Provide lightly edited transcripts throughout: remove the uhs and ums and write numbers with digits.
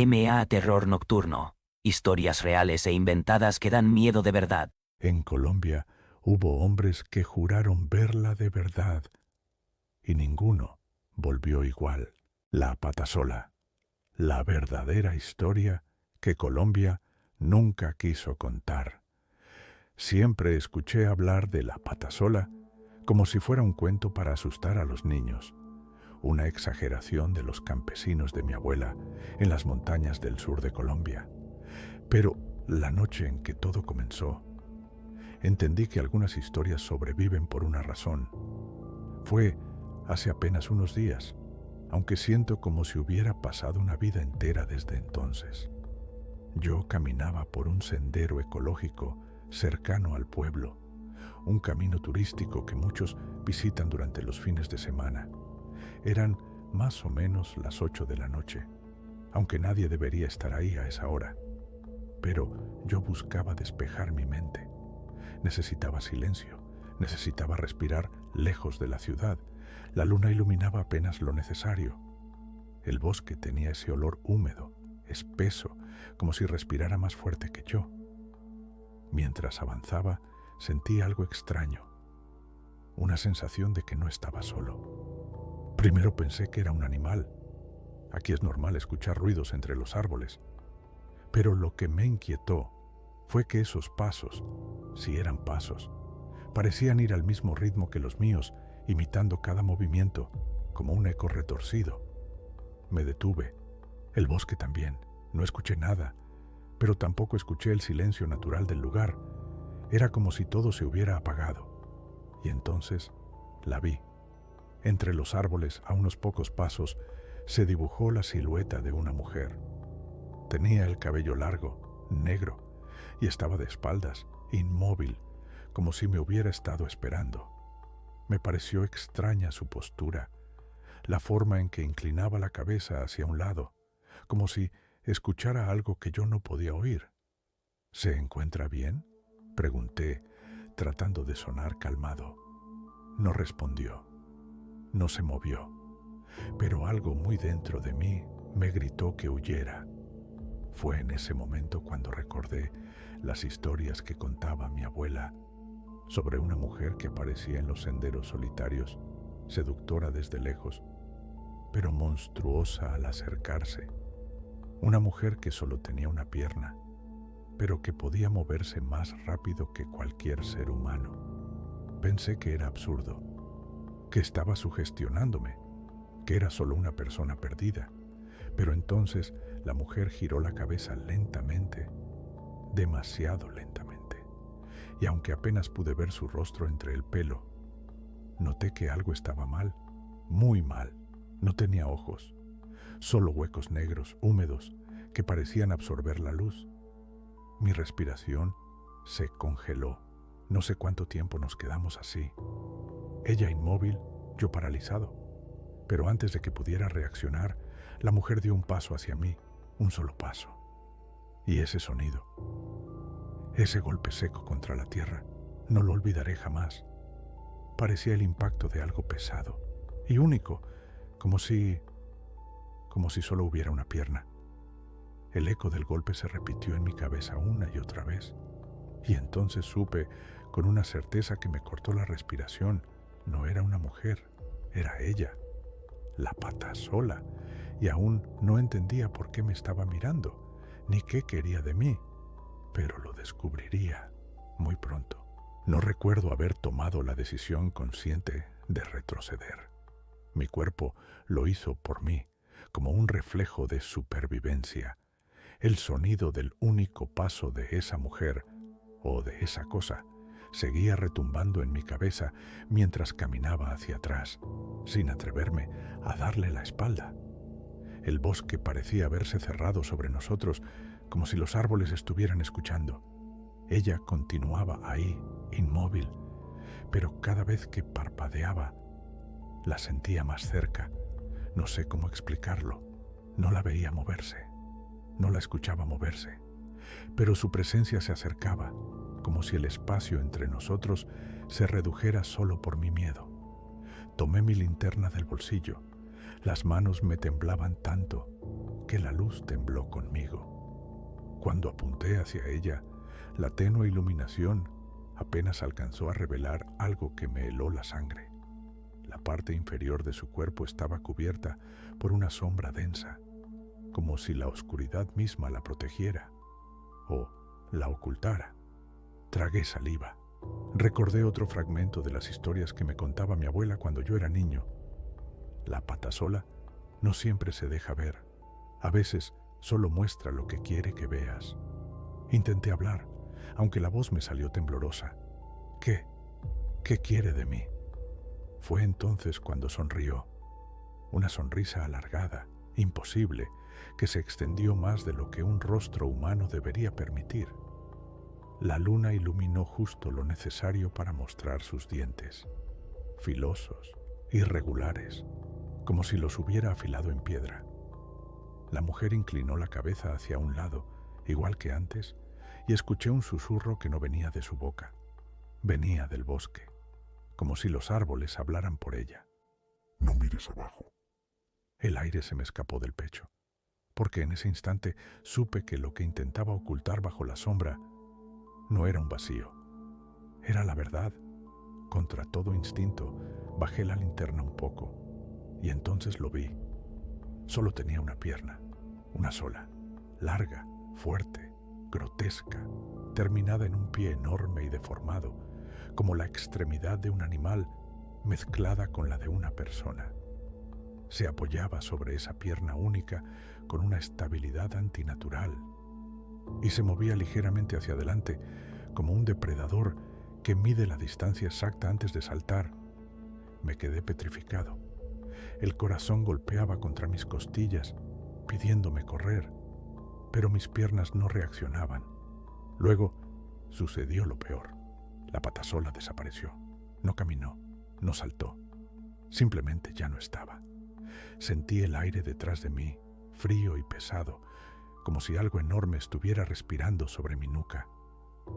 MA Terror Nocturno. Historias reales e inventadas que dan miedo de verdad. En Colombia hubo hombres que juraron verla de verdad y ninguno volvió igual. La Patasola, la verdadera historia que Colombia nunca quiso contar. Siempre escuché hablar de la Patasola como si fuera un cuento para asustar a los niños, una exageración de los campesinos de mi abuela en las montañas del sur de Colombia. Pero la noche en que todo comenzó, entendí que algunas historias sobreviven por una razón. Fue hace apenas unos días, aunque siento como si hubiera pasado una vida entera desde entonces. Yo caminaba por un sendero ecológico cercano al pueblo, un camino turístico que muchos visitan durante los fines de semana. Eran más o menos las 8 de la noche, aunque nadie debería estar ahí a esa hora. Pero yo buscaba despejar mi mente. Necesitaba silencio, necesitaba respirar lejos de la ciudad. La luna iluminaba apenas lo necesario. El bosque tenía ese olor húmedo, espeso, como si respirara más fuerte que yo. Mientras avanzaba, sentí algo extraño, una sensación de que no estaba solo. Primero pensé que era un animal. Aquí es normal escuchar ruidos entre los árboles. Pero lo que me inquietó fue que esos pasos, si eran pasos, parecían ir al mismo ritmo que los míos, imitando cada movimiento, como un eco retorcido. Me detuve. El bosque también. No escuché nada, pero tampoco escuché el silencio natural del lugar. Era como si todo se hubiera apagado. Y entonces la vi. Entre los árboles, a unos pocos pasos, se dibujó la silueta de una mujer. Tenía el cabello largo, negro, y estaba de espaldas, inmóvil, como si me hubiera estado esperando. Me pareció extraña su postura, la forma en que inclinaba la cabeza hacia un lado, como si escuchara algo que yo no podía oír. ¿Se encuentra bien?, pregunté, tratando de sonar calmado. No respondió, no se movió, pero algo muy dentro de mí me gritó que huyera. Fue en ese momento cuando recordé las historias que contaba mi abuela sobre una mujer que aparecía en los senderos solitarios, seductora desde lejos, pero monstruosa al acercarse. Una mujer que solo tenía una pierna, pero que podía moverse más rápido que cualquier ser humano. Pensé que era absurdo, que estaba sugestionándome, que era solo una persona perdida. Pero entonces la mujer giró la cabeza lentamente, demasiado lentamente, y aunque apenas pude ver su rostro entre el pelo, noté que algo estaba mal, muy mal. No tenía ojos, solo huecos negros, húmedos, que parecían absorber la luz. Mi respiración se congeló. No sé cuánto tiempo nos quedamos así. Ella inmóvil, yo paralizado. Pero antes de que pudiera reaccionar, la mujer dio un paso hacia mí, un solo paso. Y ese sonido, ese golpe seco contra la tierra, no lo olvidaré jamás. Parecía el impacto de algo pesado y único, como si solo hubiera una pierna. El eco del golpe se repitió en mi cabeza una y otra vez. Y entonces supe con una certeza que me cortó la respiración. No era una mujer, era ella, la Patasola, y aún no entendía por qué me estaba mirando, ni qué quería de mí, pero lo descubriría muy pronto. No recuerdo haber tomado la decisión consciente de retroceder. Mi cuerpo lo hizo por mí, como un reflejo de supervivencia. El sonido del único paso de esa mujer, o de esa cosa, seguía retumbando en mi cabeza mientras caminaba hacia atrás, sin atreverme a darle la espalda. El bosque parecía haberse cerrado sobre nosotros, como si los árboles estuvieran escuchando. Ella continuaba ahí, inmóvil, pero cada vez que parpadeaba, la sentía más cerca. No sé cómo explicarlo. No la veía moverse, no la escuchaba moverse, pero su presencia se acercaba, como si el espacio entre nosotros se redujera solo por mi miedo. Tomé mi linterna del bolsillo, Las manos me temblaban tanto que la luz tembló conmigo. Cuando apunté hacia ella, la tenue iluminación apenas alcanzó a revelar algo que me heló la sangre. La parte inferior de su cuerpo estaba cubierta por una sombra densa, como si la oscuridad misma la protegiera o la ocultara. Tragué saliva. Recordé otro fragmento de las historias que me contaba mi abuela cuando yo era niño. La patasola no siempre se deja ver. A veces solo muestra lo que quiere que veas. Intenté hablar, aunque la voz me salió temblorosa. ¿Qué? ¿Qué quiere de mí? Fue entonces cuando sonrió. Una sonrisa alargada, imposible, que se extendió más de lo que un rostro humano debería permitir. La luna iluminó justo lo necesario para mostrar sus dientes, filosos, irregulares, como si los hubiera afilado en piedra. La mujer inclinó la cabeza hacia un lado, igual que antes, y escuché un susurro que no venía de su boca. Venía del bosque, como si los árboles hablaran por ella. No mires abajo. El aire se me escapó del pecho, porque en ese instante supe que lo que intentaba ocultar bajo la sombra no era un vacío, era la verdad. Contra todo instinto, bajé la linterna un poco, y entonces lo vi. Solo tenía una pierna, una sola, larga, fuerte, grotesca, terminada en un pie enorme y deformado, como la extremidad de un animal mezclada con la de una persona. Se apoyaba sobre esa pierna única con una estabilidad antinatural y se movía ligeramente hacia adelante como un depredador que mide la distancia exacta antes de saltar. Me quedé petrificado. El corazón golpeaba contra mis costillas, pidiéndome correr, pero mis piernas no reaccionaban. Luego sucedió lo peor. La patasola desapareció. No caminó, no saltó. Simplemente ya no estaba. Sentí el aire detrás de mí, frío y pesado, como si algo enorme estuviera respirando sobre mi nuca.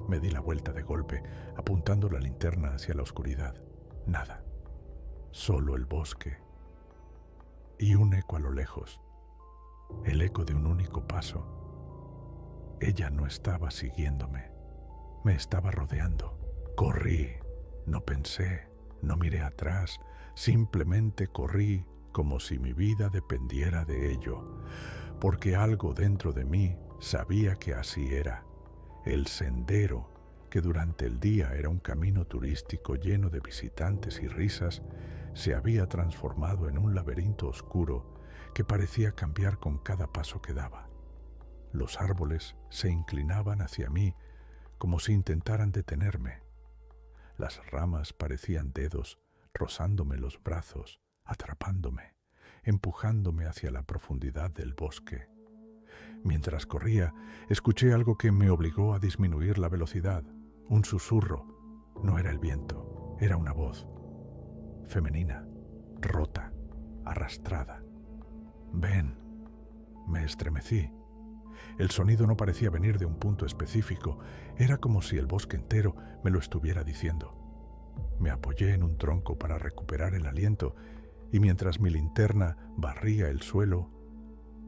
Me di la vuelta de golpe, apuntando la linterna hacia la oscuridad. Nada. Solo el bosque. Y un eco a lo lejos. El eco de un único paso. Ella no estaba siguiéndome. Me estaba rodeando. Corrí. No pensé. No miré atrás. Simplemente corrí como si mi vida dependiera de ello, porque algo dentro de mí sabía que así era. El sendero, que durante el día era un camino turístico lleno de visitantes y risas, se había transformado en un laberinto oscuro que parecía cambiar con cada paso que daba. Los árboles se inclinaban hacia mí como si intentaran detenerme. Las ramas parecían dedos rozándome los brazos, atrapándome, empujándome hacia la profundidad del bosque. Mientras corría, escuché algo que me obligó a disminuir la velocidad. Un susurro. No era el viento, era una voz. Femenina, rota, arrastrada. «Ven». Me estremecí. El sonido no parecía venir de un punto específico. Era como si el bosque entero me lo estuviera diciendo. Me apoyé en un tronco para recuperar el aliento y mientras mi linterna barría el suelo,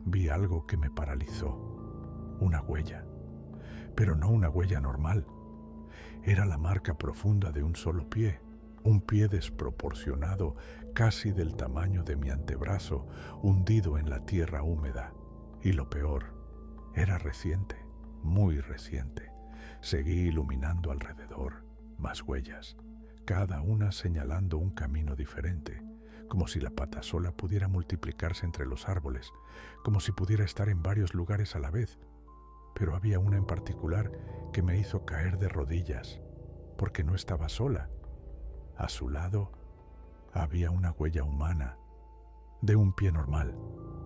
vi algo que me paralizó. Una huella. Pero no una huella normal. Era la marca profunda de un solo pie. Un pie desproporcionado, casi del tamaño de mi antebrazo, hundido en la tierra húmeda. Y lo peor, era reciente, muy reciente. Seguí iluminando alrededor. Más huellas, cada una señalando un camino diferente, como si la patasola pudiera multiplicarse entre los árboles, como si pudiera estar en varios lugares a la vez. Pero había una en particular que me hizo caer de rodillas, porque no estaba sola. A su lado había una huella humana, de un pie normal,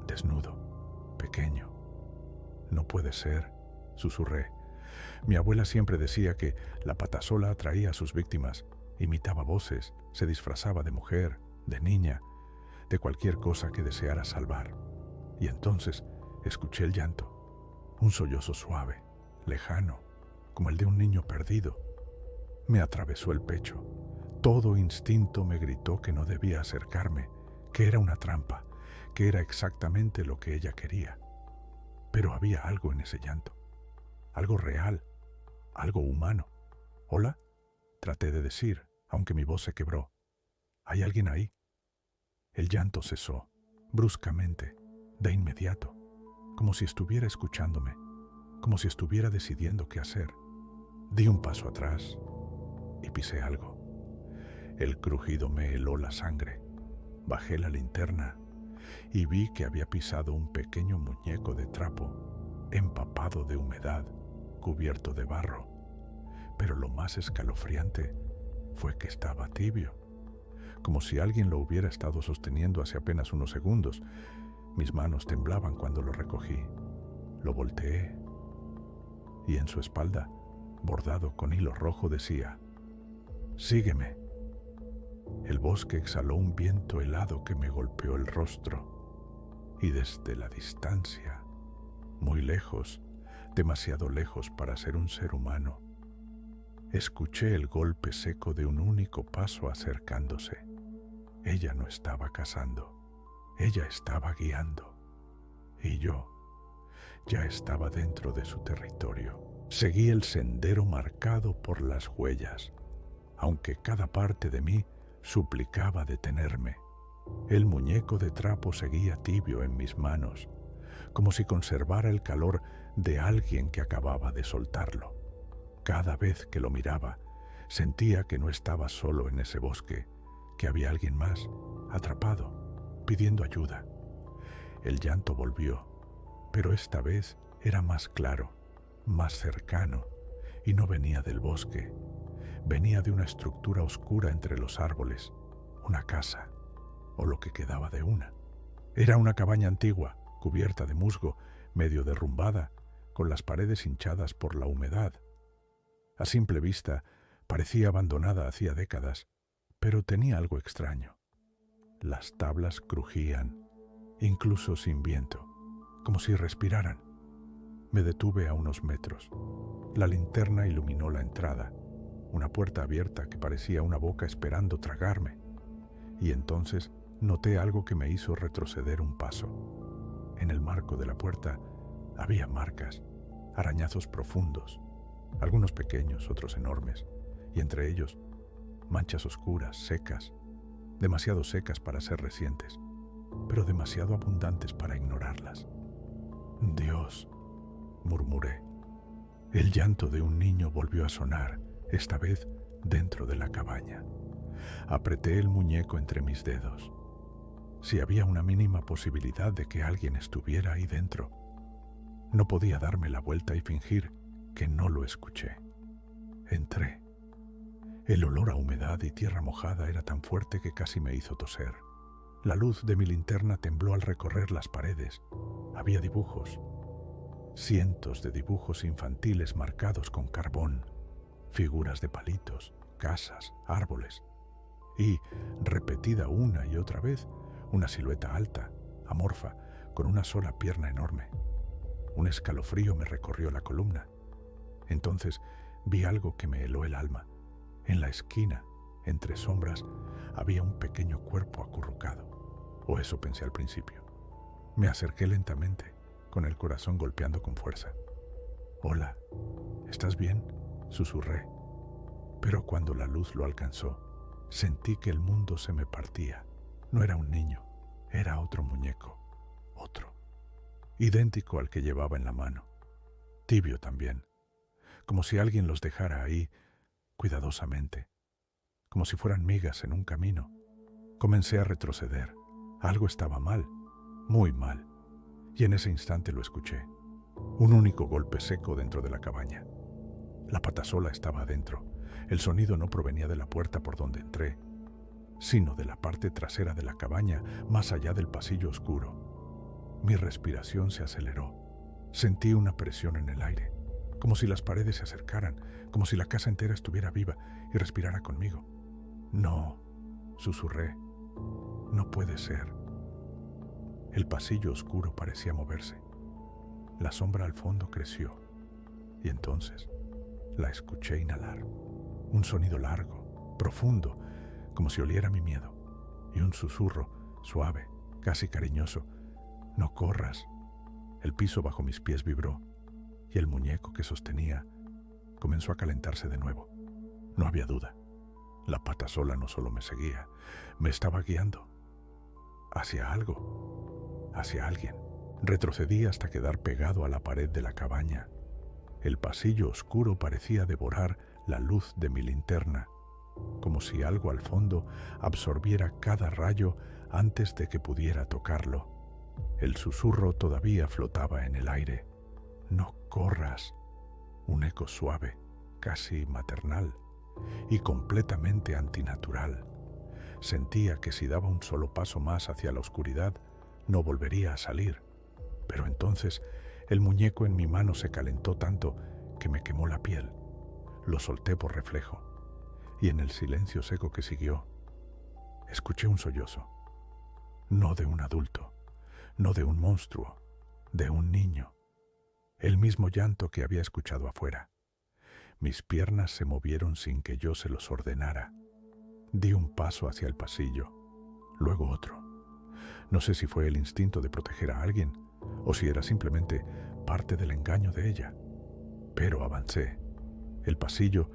desnudo, pequeño. «No puede ser», susurré. Mi abuela siempre decía que la patasola atraía a sus víctimas, imitaba voces, se disfrazaba de mujer, de niña, de cualquier cosa que deseara salvar. Y entonces escuché el llanto, un sollozo suave, lejano, como el de un niño perdido. Me atravesó el pecho. Todo instinto me gritó que no debía acercarme, que era una trampa, que era exactamente lo que ella quería. Pero había algo en ese llanto, algo real, algo humano. «¿Hola?», traté de decir, aunque mi voz se quebró. «¿Hay alguien ahí?». El llanto cesó, bruscamente, de inmediato, como si estuviera escuchándome, como si estuviera decidiendo qué hacer. Di un paso atrás y pisé algo. El crujido me heló la sangre. Bajé la linterna y vi que había pisado un pequeño muñeco de trapo, empapado de humedad, cubierto de barro. Pero lo más escalofriante fue que estaba tibio, como si alguien lo hubiera estado sosteniendo hace apenas unos segundos. Mis manos temblaban cuando lo recogí. Lo volteé y en su espalda, bordado con hilo rojo, decía: «Sígueme». El bosque exhaló un viento helado que me golpeó el rostro, y desde la distancia, muy lejos, demasiado lejos para ser un ser humano, escuché el golpe seco de un único paso acercándose. Ella no estaba cazando, ella estaba guiando, y yo ya estaba dentro de su territorio. Seguí el sendero marcado por las huellas, aunque cada parte de mí suplicaba detenerme. El muñeco de trapo seguía tibio en mis manos, como si conservara el calor de alguien que acababa de soltarlo. Cada vez que lo miraba, sentía que no estaba solo en ese bosque, que había alguien más, atrapado, pidiendo ayuda. El llanto volvió, pero esta vez era más claro, más cercano, y no venía del bosque. Venía de una estructura oscura entre los árboles, una casa, o lo que quedaba de una. Era una cabaña antigua, cubierta de musgo, medio derrumbada, con las paredes hinchadas por la humedad. A simple vista, parecía abandonada hacía décadas, pero tenía algo extraño. Las tablas crujían, incluso sin viento, como si respiraran. Me detuve a unos metros. La linterna iluminó la entrada, una puerta abierta que parecía una boca esperando tragarme, y entonces noté algo que me hizo retroceder un paso. En el marco de la puerta había marcas, arañazos profundos, algunos pequeños, otros enormes, y entre ellos manchas oscuras, secas, demasiado secas para ser recientes, pero demasiado abundantes para ignorarlas. «Dios», murmuré. El llanto de un niño volvió a sonar, esta vez dentro de la cabaña. Apreté el muñeco entre mis dedos. Si había una mínima posibilidad de que alguien estuviera ahí dentro, no podía darme la vuelta y fingir que no lo escuché. Entré. El olor a humedad y tierra mojada era tan fuerte que casi me hizo toser. La luz de mi linterna tembló al recorrer las paredes. Había dibujos, cientos de dibujos infantiles marcados con carbón, figuras de palitos, casas, árboles, y, repetida una y otra vez, una silueta alta, amorfa, con una sola pierna enorme. Un escalofrío me recorrió la columna. Entonces vi algo que me heló el alma. En la esquina, entre sombras, había un pequeño cuerpo acurrucado, o eso pensé al principio. Me acerqué lentamente, con el corazón golpeando con fuerza. «Hola, ¿estás bien?», susurré. Pero cuando la luz lo alcanzó, sentí que el mundo se me partía. No era un niño, era otro muñeco, otro, idéntico al que llevaba en la mano, tibio también, como si alguien los dejara ahí cuidadosamente, como si fueran migas en un camino. Comencé a retroceder. Algo estaba mal, muy mal, y en ese instante lo escuché. Un único golpe seco dentro de la cabaña. La patasola estaba adentro. El sonido no provenía de la puerta por donde entré, sino de la parte trasera de la cabaña, más allá del pasillo oscuro. Mi respiración se aceleró. Sentí una presión en el aire, como si las paredes se acercaran, como si la casa entera estuviera viva y respirara conmigo. «No», susurré, «no puede ser». El pasillo oscuro parecía moverse. La sombra al fondo creció, y entonces la escuché inhalar. Un sonido largo, profundo, como si oliera mi miedo, y un susurro suave, casi cariñoso. «No corras». El piso bajo mis pies vibró y el muñeco que sostenía comenzó a calentarse de nuevo. No había duda. La patasola no solo me seguía, me estaba guiando. Hacia algo, hacia alguien. Retrocedí hasta quedar pegado a la pared de la cabaña. El pasillo oscuro parecía devorar la luz de mi linterna, como si algo al fondo absorbiera cada rayo antes de que pudiera tocarlo. El susurro todavía flotaba en el aire. «No corras». Un eco suave, casi maternal y completamente antinatural. Sentía que si daba un solo paso más hacia la oscuridad, no volvería a salir. Pero entonces el muñeco en mi mano se calentó tanto que me quemó la piel. Lo solté por reflejo, y en el silencio seco que siguió, escuché un sollozo. No de un adulto, no de un monstruo, de un niño. El mismo llanto que había escuchado afuera. Mis piernas se movieron sin que yo se los ordenara. Di un paso hacia el pasillo, luego otro. No sé si fue el instinto de proteger a alguien o si era simplemente parte del engaño de ella. Pero avancé. El pasillo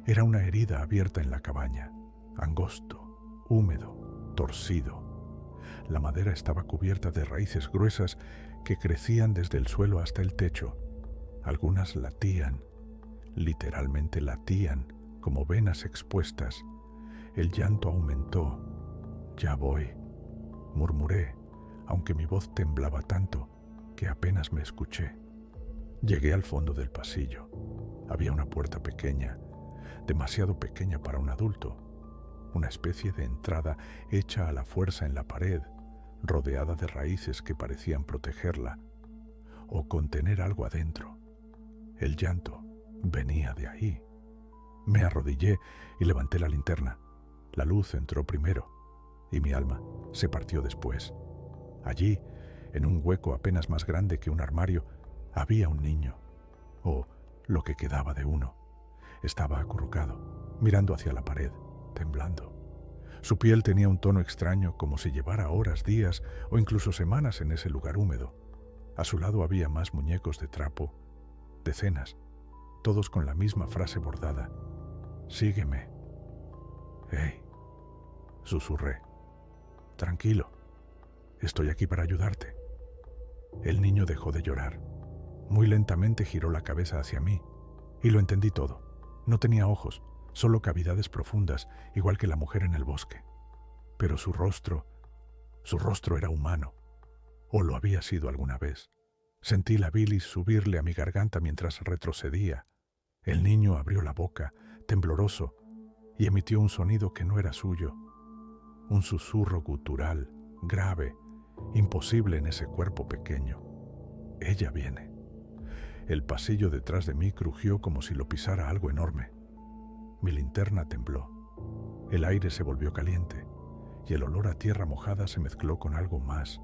era una herida abierta en la cabaña, angosto, húmedo, torcido. La madera estaba cubierta de raíces gruesas que crecían desde el suelo hasta el techo. Algunas latían, literalmente latían, como venas expuestas. El llanto aumentó. «Ya voy», murmuré, aunque mi voz temblaba tanto que apenas me escuché. Llegué al fondo del pasillo. Había una puerta pequeña, demasiado pequeña para un adulto, una especie de entrada hecha a la fuerza en la pared, rodeada de raíces que parecían protegerla o contener algo adentro. El llanto venía de ahí. Me arrodillé y levanté la linterna. La luz entró primero y mi alma se partió después. Allí, en un hueco apenas más grande que un armario, había un niño, o lo que quedaba de uno. Estaba acurrucado, mirando hacia la pared, temblando. Su piel tenía un tono extraño, como si llevara horas, días o incluso semanas en ese lugar húmedo. A su lado había más muñecos de trapo, decenas, todos con la misma frase bordada: «Sígueme». «Hey», susurré. «Tranquilo, estoy aquí para ayudarte». El niño dejó de llorar. Muy lentamente giró la cabeza hacia mí y lo entendí todo. No tenía ojos, solo cavidades profundas, igual que la mujer en el bosque. Pero su rostro era humano, o lo había sido alguna vez. Sentí la bilis subirle a mi garganta mientras retrocedía. El niño abrió la boca, tembloroso, y emitió un sonido que no era suyo. Un susurro gutural, grave, imposible en ese cuerpo pequeño. «Ella viene». El pasillo detrás de mí crujió como si lo pisara algo enorme. Mi linterna tembló. El aire se volvió caliente y el olor a tierra mojada se mezcló con algo más,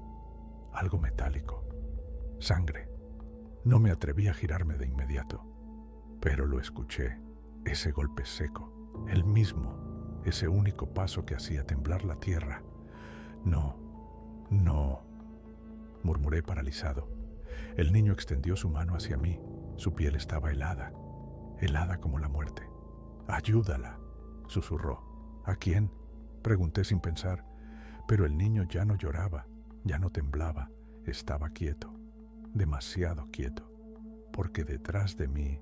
algo metálico. Sangre. No me atreví a girarme de inmediato, pero lo escuché, ese golpe seco, el mismo, ese único paso que hacía temblar la tierra. «No, no», murmuré paralizado. El niño extendió su mano hacia mí. Su piel estaba helada, helada como la muerte. «Ayúdala», susurró. «¿A quién?», pregunté sin pensar, pero el niño ya no lloraba, ya no temblaba, estaba quieto, demasiado quieto, porque detrás de mí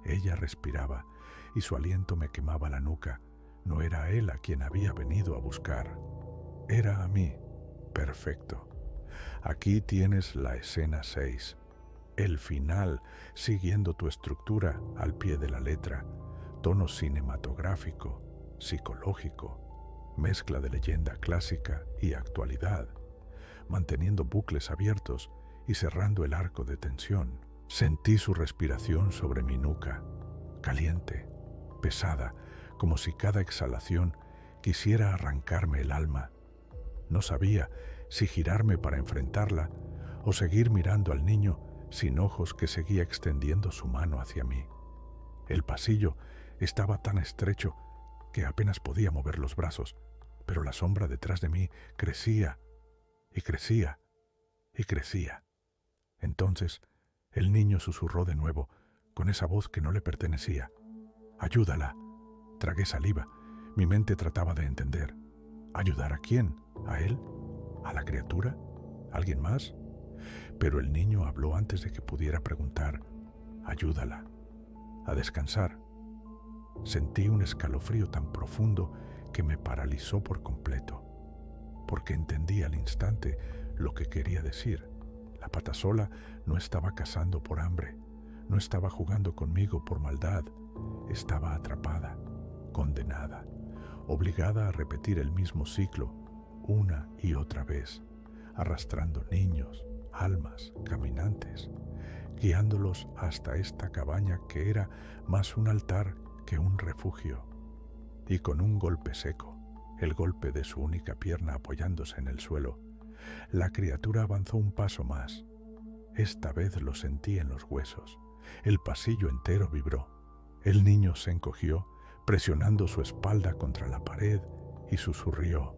ella respiraba y su aliento me quemaba la nuca. No era a él a quien había venido a buscar, era a mí. Perfecto. Aquí tienes la escena 6, el final, siguiendo tu estructura al pie de la letra, tono cinematográfico, psicológico, mezcla de leyenda clásica y actualidad, manteniendo bucles abiertos y cerrando el arco de tensión. Sentí su respiración sobre mi nuca, caliente, pesada, como si cada exhalación quisiera arrancarme el alma. No sabía si girarme para enfrentarla o seguir mirando al niño sin ojos que seguía extendiendo su mano hacia mí. El pasillo estaba tan estrecho que apenas podía mover los brazos, pero la sombra detrás de mí crecía y crecía, y crecía. Entonces el niño susurró de nuevo, con esa voz que no le pertenecía. «Ayúdala». Tragué saliva. Mi mente trataba de entender. ¿Ayudar a quién? ¿A él? ¿A la criatura? ¿A alguien más? Pero el niño habló antes de que pudiera preguntar. «Ayúdala a descansar». Sentí un escalofrío tan profundo que me paralizó por completo, porque entendí al instante lo que quería decir. La patasola no estaba cazando por hambre, no estaba jugando conmigo por maldad, estaba atrapada, condenada, obligada a repetir el mismo ciclo una y otra vez, arrastrando niños, almas, caminantes, guiándolos hasta esta cabaña que era más un altar que un refugio. Y con un golpe seco, el golpe de su única pierna apoyándose en el suelo, la criatura avanzó un paso más. Esta vez lo sentí en los huesos. El pasillo entero vibró. El niño se encogió, presionando su espalda contra la pared, y susurrió.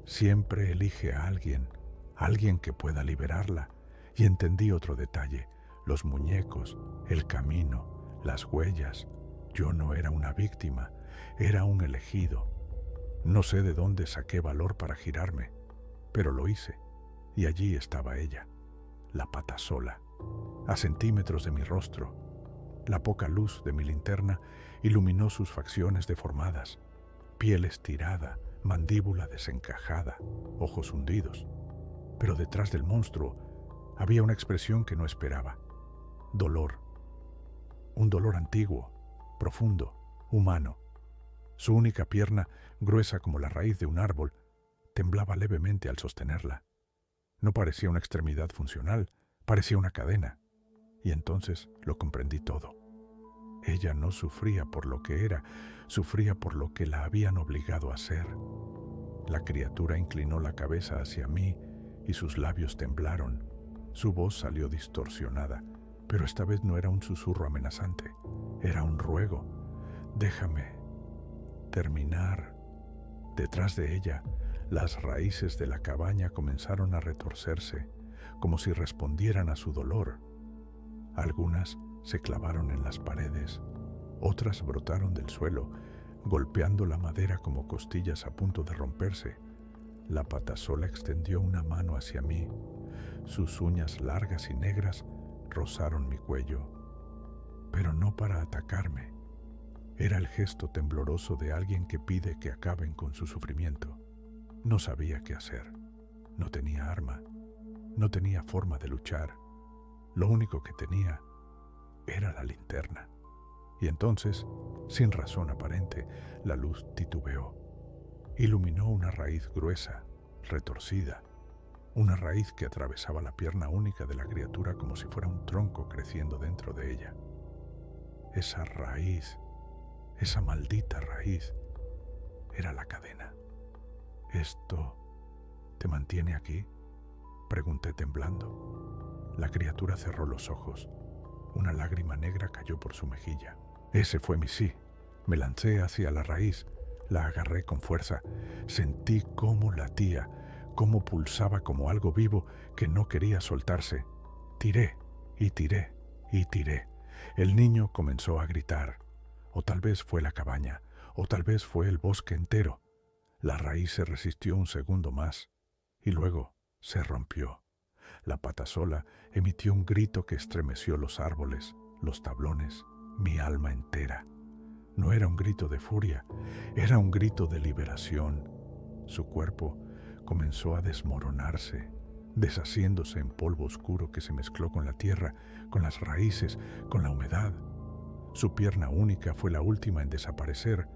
Siempre elige a alguien que pueda liberarla. Y entendí otro detalle: los muñecos, el camino, las huellas. Yo no era una víctima, era un elegido. No sé de dónde saqué valor para girarme, pero lo hice, y allí estaba ella, la patasola, a centímetros de mi rostro. La poca luz de mi linterna iluminó sus facciones deformadas, piel estirada, mandíbula desencajada, ojos hundidos. Pero detrás del monstruo había una expresión que no esperaba: dolor. Un dolor antiguo, profundo, humano. Su única pierna, gruesa como la raíz de un árbol, temblaba levemente al sostenerla. No parecía una extremidad funcional, parecía una cadena. Y entonces lo comprendí todo. Ella no sufría por lo que era, sufría por lo que la habían obligado a ser. La criatura inclinó la cabeza hacia mí y sus labios temblaron. Su voz salió distorsionada, pero esta vez no era un susurro amenazante, era un ruego. «Déjame terminar». Detrás de ella, las raíces de la cabaña comenzaron a retorcerse, como si respondieran a su dolor. Algunas se clavaron en las paredes, otras brotaron del suelo, golpeando la madera como costillas a punto de romperse. La patasola extendió una mano hacia mí. Sus uñas largas y negras rozaron mi cuello, pero no para atacarme. Era el gesto tembloroso de alguien que pide que acaben con su sufrimiento. No sabía qué hacer. No tenía arma. No tenía forma de luchar. Lo único que tenía era la linterna. Y entonces, sin razón aparente, la luz titubeó. Iluminó una raíz gruesa, retorcida, una raíz que atravesaba la pierna única de la criatura como si fuera un tronco creciendo dentro de ella. Esa raíz, esa maldita raíz, era la cadena. «¿Esto te mantiene aquí?», pregunté temblando. La criatura cerró los ojos. Una lágrima negra cayó por su mejilla. Ese fue mi sí. Me lancé hacia la raíz, la agarré con fuerza. Sentí cómo latía, cómo pulsaba como algo vivo que no quería soltarse. Tiré y tiré y tiré. El niño comenzó a gritar. O tal vez fue la cabaña, o tal vez fue el bosque entero. La raíz se resistió un segundo más y luego se rompió. La patasola emitió un grito que estremeció los árboles, los tablones, mi alma entera. No era un grito de furia, era un grito de liberación. Su cuerpo comenzó a desmoronarse, deshaciéndose en polvo oscuro que se mezcló con la tierra, con las raíces, con la humedad. Su pierna única fue la última en desaparecer,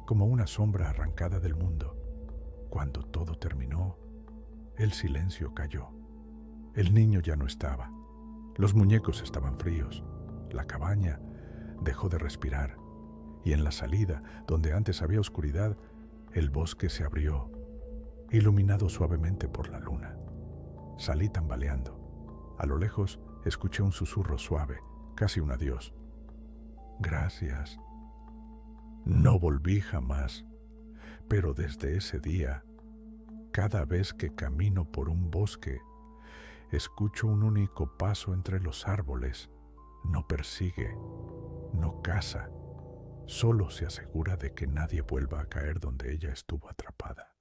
como una sombra arrancada del mundo. Cuando todo terminó, el silencio cayó. El niño ya no estaba. Los muñecos estaban fríos. La cabaña dejó de respirar. Y en la salida, donde antes había oscuridad, el bosque se abrió, iluminado suavemente por la luna. Salí tambaleando. A lo lejos escuché un susurro suave, casi un adiós. «Gracias». No volví jamás, pero desde ese día Cada vez que camino por un bosque, escucho un único paso entre los árboles. No persigue, no caza, solo se asegura de que nadie vuelva a caer donde ella estuvo atrapada.